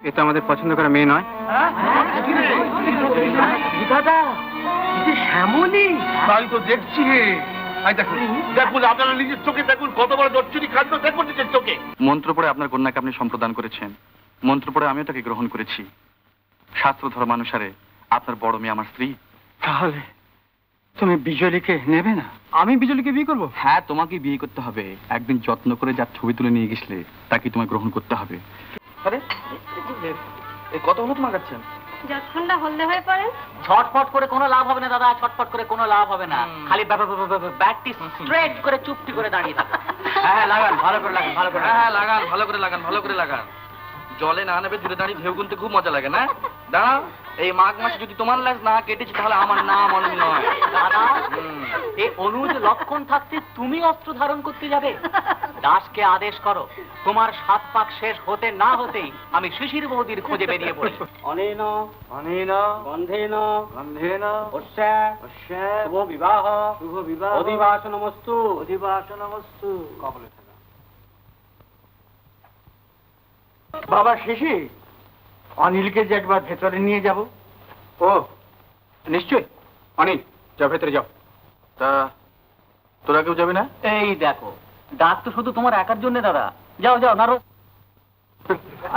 এটা আমাদের পছন্দ করা মেয়ে নয়। দাদা শ্যামলী, তাই তো দেখছি। দেখুন দেখুন, আপনারা নিজের চোখে দেখুন কত বড় দর্শনী কাণ্ড দেখুন নিজের চোখে। মন্ত্র পড়ে আপনার কন্যাকে আপনি সম্প্রদান করেছেন, মন্ত্র পড়ে আমিও তাকে গ্রহণ করেছি। শাস্ত্র ধর্মানুসারে আপনার বড় মেয়ে আমার স্ত্রী। তাহলে তুমি বিজলীকে নেবে না? আমি বিজলীকে বিয়ে করবো? হ্যাঁ, তোমাকে বিয়ে করতে হবে। একদিন যত্ন করে যার ছবি তুলে নিয়ে গেছিলে তাকে তোমায় গ্রহণ করতে হবে। আরে কত হলো তোমার কাছে? যতক্ষণটা হলদে হয়ে পড়ে। ছটফট করে কোনো লাভ হবে না দাদা, ছটফট করে কোনো লাভ হবে না। খালি ব্যাটটি স্ট্রেট করে চুপটি করে দাঁড়িয়ে থাকো। হ্যাঁ লাগান, ভালো করে লাগান, ভালো করে। হ্যাঁ লাগান, ভালো করে লাগান, ভালো করে লাগান। জলে না নেবে দূরে দাঁড়িয়ে ঢেউ গুনতে খুব মজা লাগে না? দাঁড়াও, এই মাঘ মাসে যদি তোমার ল্যাজ না কেটেছে তাহলে আমার নাম অনু নয়। দাদা, এই অনুজ লক্ষণ থাকতে তুমি অস্ত্র ধারণ করতে যাবে? দাসকে আদেশ করো, তোমার 7 পাক শেষ হতে না হতেই আমি শিশির বৌদির খোঁজে বেরিয়ে পড়ি। অনেন অনেন গন্ধেন গন্ধেন অস্যা অস্যা শুভ বিবাহ শুভ বিবাহ অধিবাসনমস্তু অধিবাসনমস্তু। কবলে থাকা বাবা শিশি, অনিলকে যে একবার ভেতরে নিয়ে যাব। ও নিশ্চয়, অনিল যাও, ভেতরে যাও। তা তোরা কেউ যাবে না? এই দেখো, ডাক তো শুধু তোমার একার জন্য দাদা। যাও যাও নারো।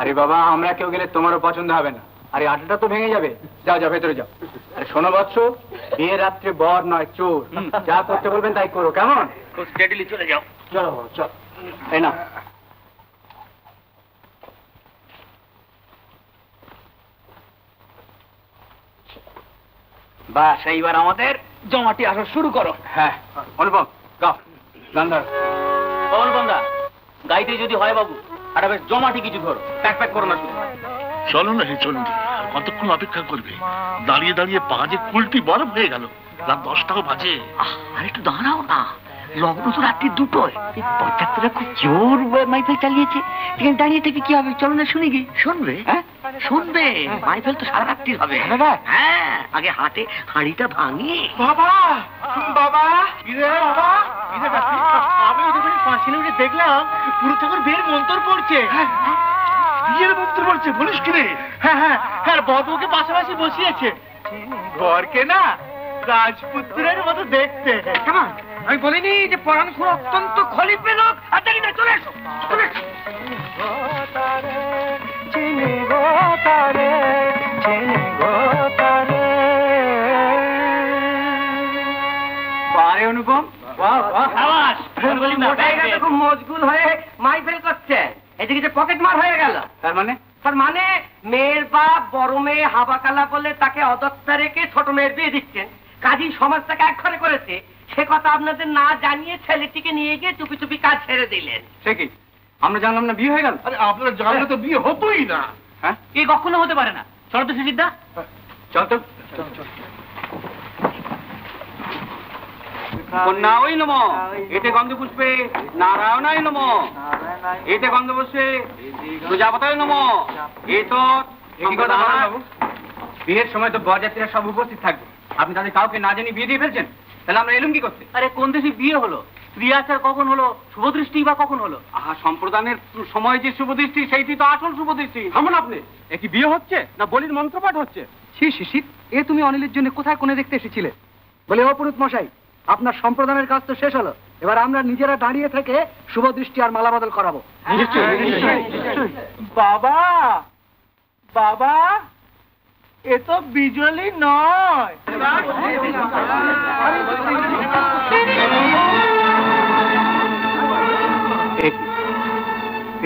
আরে বাবা, আমরা কেউ গেলে তোমারও পছন্দ হবে না। আরে আটাটা তো ভেঙে যাবে। যাও যাও, ভেতরে যাও। আরে শোনো বৎস, বিয়ে রাত্রে বর নয় চোর। যা করতে বলবেন তাই করো, কেমন? স্টেডিলি চলে যাও। চলো চল, এই না। বাস, এইবার আমাদের জমাটি আসা শুরু করো। হ্যাঁ অনুপম, গাও গান ধরো। বন্দা, গাইতে যদি হয় বাবু, একটা বেশ জমাটি কিছু ধরো। প্যাক প্যাক করো না শুধু। চলো না হে চন্ডী, কতক্ষণ অপেক্ষা করবে? দাঁড়িয়ে দাঁড়িয়ে পা যে কুলটি বরফ হয়ে গেল। রাত 10টাও বাজে। আর একটু দাঁড়াও না, লগ্ন তো রাত্রি 2টোয়। বরযাত্রীরা খুব জোর মাইফেল চালিয়েছে, এখানে দাঁড়িয়ে থেকে কি হবে? চলো না শুনি কি? শুনবে? হ্যাঁ শুনবে। মাইফেল তো সারা রাত্রি হবে। হ্যাঁ, আগে হাতে হাঁড়িটা ভাঙি। বাবা বাবা, বাবা আমি ওদের পাঁচিলে উঠে দেখলাম পুরো ঠাকুর বিয়ের মন্ত্র পড়ছে। বিয়ের মন্ত্র পড়ছে বলিস কি রে? হ্যাঁ হ্যাঁ হ্যাঁ, বধূকে পাশাপাশি বসিয়েছে। বরকে না রাজপুত্রের মতো দেখতে। কেমন? আমি বলিনি যে পরাণখুর অত্যন্ত খলিফে লোক? আর জানি না, চলে এসো চলে এসো। অনুপম খুব মজগুল হয়ে মাইফেল করছে, এদিকে যে পকেট মার হয়ে গেল। তার মানে? তার মানে মেয়ের বাপ বড় মেয়ে হাবাকালা বলে তাকে অদত্তা রেখে ছোট মেয়ের বিয়ে দিচ্ছেন। কাজী সমাজটাকে একঘরে করেছে, সে কথা আপনাদের না জানিয়ে ছেলেটিকে নিয়ে গিয়ে চুপি চুপি কাজ ছেড়ে দিলেন। সে কি, আমরা জানলাম না বিয়ে হয়ে গেল? আরে আপনারা জানলে তো বিয়ে হতোই না। হ্যাঁ, এ কখনো হতে পারে না। চলো তো সুচিদ্দা, চল তো। কন্যাই নম, এতে গন্ধ পুষ্পে নারায়ণায় নম, এতে গন্ধ পুষ্পে প্রজাপতায় নম। এ তো বিয়ের সময় তো বরযাত্রীরা সব উপস্থিত থাকবে, আপনি তাদের কাউকে না জানি বিয়ে দিয়ে ফেলছেন, তাহলে আমরা এলুম কি করতে? আরে কোন দেশে বিয়ে হলো? ক্রিয়াচার কখন হলো? শুভদৃষ্টি বা কখন হলো? আহা, সম্প্রদানের সময় যে শুভদৃষ্টি, সেইটি তো আসল শুভদৃষ্টি। থামুন আপনি, এ কি বিয়ে হচ্ছে না বলির মন্ত্রপাঠ হচ্ছে? ছি শিশির, এ তুমি অনিলের জন্য কোথায় কোণে দেখতে এসেছিলে? বলে ও পুরুত মশাই, আপনার সম্প্রদানের কাজ তো শেষ হলো, এবার আমরা নিজেরা দাঁড়িয়ে থেকে শুভ দৃষ্টি আর মালা বদল করাবো। বাবা বাবা, এ তো বিজলি নয়।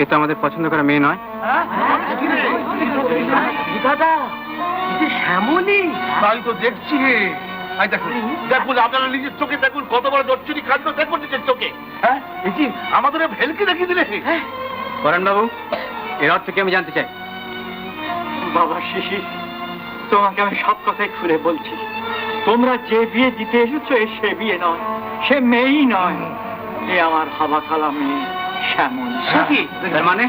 এ তো আমাদের পছন্দ করা মেয়ে নয়। দাদা, শ্যামলী, তাই তো দেখছি। দেখুন দেখুন, আপনারা নিজের চোখে দেখুন কত বড় দর্শনী কাণ্ড দেখুন নিজের চোখে। হ্যাঁ, এই যে আমাদের ভেলকে দেখিয়ে দিলে। বরেন বাবু, এর অর্থ কি আমি জানতে চাই। বাবা শিশির, তোমাকে আমি সব কথাই খুলে বলছি, তোমরা যে বিয়ে দিতে এসেছো সে বিয়ে নয়, সে মেয়েই নয়, এ আমার হাবাখালা মেয়ে শ্যামলী। তার মানে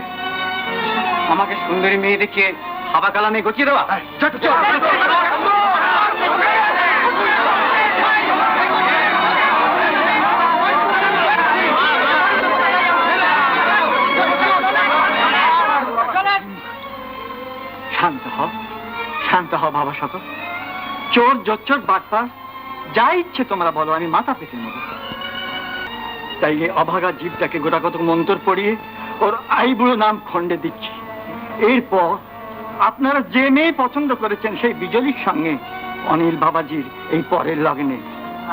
আমাকে সুন্দরী মেয়ে দেখিয়ে হাবাকালা মেয়ে গচিয়ে দেওয়া? শান্ত হও বাবা শতক। চোর জোচ্চোর বাটপার যা ইচ্ছে তোমরা বলো, আমি মাথা পেতে নেব। তাই এই অভাগা জীবটাকে গোটাকত মন্তর পড়িয়ে ওর আইবুড়ো নাম খণ্ডে দিচ্ছি। এরপর আপনারা যে মেয়ে পছন্দ করেছেন সেই বিজলির সঙ্গে অনিল বাবাজির এই পরের লগ্নে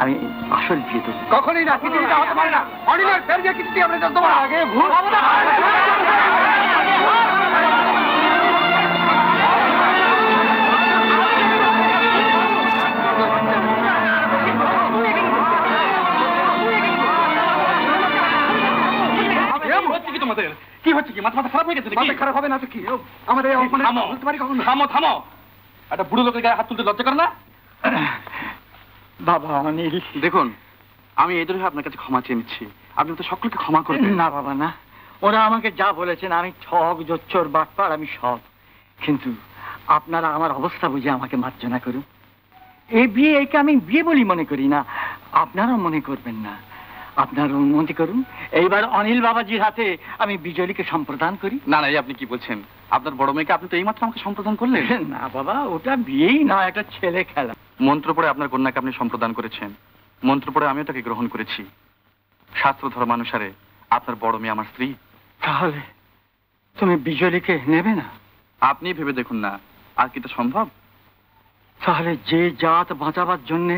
আমি আসল বিয়ে দেব। কখনই না, পৃথিবীতে হতে পারে না। অনিলের ফের যে কিছুটি আমরা জানতে পারি আগে ভুল কি হচ্ছে? কি মাথা খারাপ হয়ে গেছে? মাথা খারাপ হবে না তো কি? আমাদের বুঝতে পারি কখন? থামো, একটা বুড়ো লোকের গায়ে হাত তুলতে লজ্জা করে না? বাবা অনিল, দেখুন, আমি এই দরে আপনার কাছে ক্ষমা চেয়ে নিচ্ছি। আপনি তো সকলকে ক্ষমা করবেন। না বাবা না, ওরা আমাকে যা বলেছেন আমি ঠক জোচ্চোর বাটপার আমি সব, কিন্তু আপনারা আমার অবস্থা বুঝে আমাকে মার্জনা করুন। এই বিয়ে একে আমি বিয়ে বলি মনে করি না, আপনারা মনে করবেন না। আপনার অনুমতি করুন, এইবার অনিল বাবাজির হাতে আমি বিজলীকে সম্প্রদান করি। না না, এই আপনি কি বলছেন? আপনার বড় মেয়েকে আপনি তো এইমাত্র আমাকে সম্প্রদান করলেন। না বাবা, ওটা বিয়েই না, একটা ছেলে খেলা। মন্ত্র পড়ে আপনার কন্যাকে আপনি সম্প্রদান করেছেন, মন্ত্র পড়ে আমিও তাকে গ্রহণ করেছি। শাস্ত্র ধর্মানুসারে আপনার বড় মেয়ে আমার স্ত্রী। তাহলে তুমি বিজলীকে নেবে না? আপনি ভেবে দেখুন না, আর কি তা সম্ভব? তাহলে যে জাত বাঁচাবার জন্যে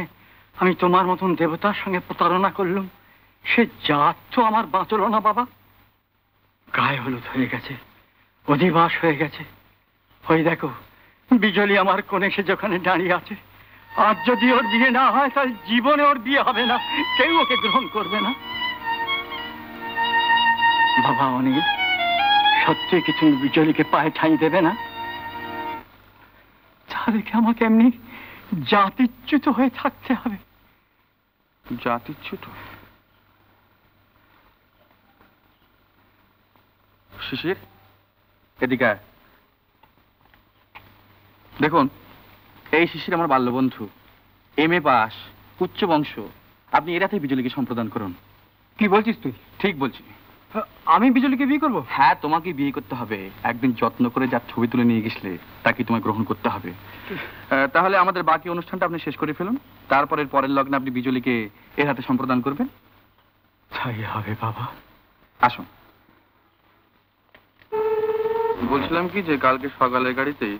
আমি তোমার মতন দেবতার সঙ্গে প্রতারণা করলাম, সে জাত তো আমার বাঁচল না বাবা। গায়ে হলুদ হয়ে গেছে, অধিবাস হয়ে গেছে। ওই দেখো বিজলী আমার কোণে সে যেখানে দাঁড়িয়ে আছে। আর যদি ওর বিয়ে না হয় তাহলে জীবনে ওর বিয়ে হবে না, কেউ ওকে গ্রহণ করবে না। বাবা অনিল, সত্যি কি তুমি বিজলীকে পায়ে ঠাঁই দেবে না? তাহলে কি আমাকে এমনি জাতিচ্যুত হয়ে থাকতে হবে? জাতিচ্যুত? শিশির, এদিকে আয়। দেখুন, এই শিশির আমার বাল্যবন্ধু, MA পাস, উচ্চ বংশ। আপনি এরাতে বিজলীকে সম্প্রদান করুন। কি বলছিস তুই? ঠিক বলছি। আমি বিজলীকে বিয়ে করবো? হ্যাঁ, তোমাকে বিয়ে করতে হবে। একদিন যত্ন করে যার ছবি তুলে নিয়ে গেছিলে তাকে তোমায় গ্রহণ করতে হবে। তাহলে আমাদের বাকি অনুষ্ঠানটা আপনি শেষ করে ফেলুন, তারপরের পরের লগ্নে আপনি বিজলীকে এর হাতে সম্প্রদান করবেন। তাই হবে বাবা। আসুন। বলছিলাম কি যে কালকে সকালের গাড়িতেই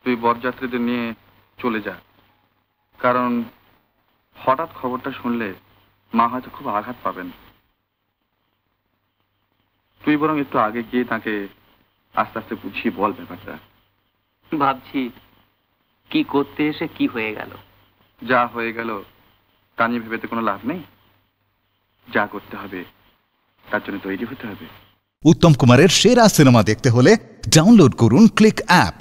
তুই বরযাত্রীদের নিয়ে চলে যা, কারণ হঠাৎ খবরটা শুনলে মা হয়তো খুব আঘাত পাবেন। তুই বরং একটু আগে গিয়ে তাকে আস্তে আস্তে বুঝিয়ে বল ব্যাপারটা। ভাবছি কি করতে এসে কি হয়ে গেল। যা হয়ে গেল তা নিয়ে ভেবেতে কোনো লাভ নেই। যা করতে হবে তার জন্য তৈরি হতে হবে। উত্তম কুমারের সেরা সিনেমা দেখতে হলে ডাউনলোড করুন ক্লিক অ্যাপ।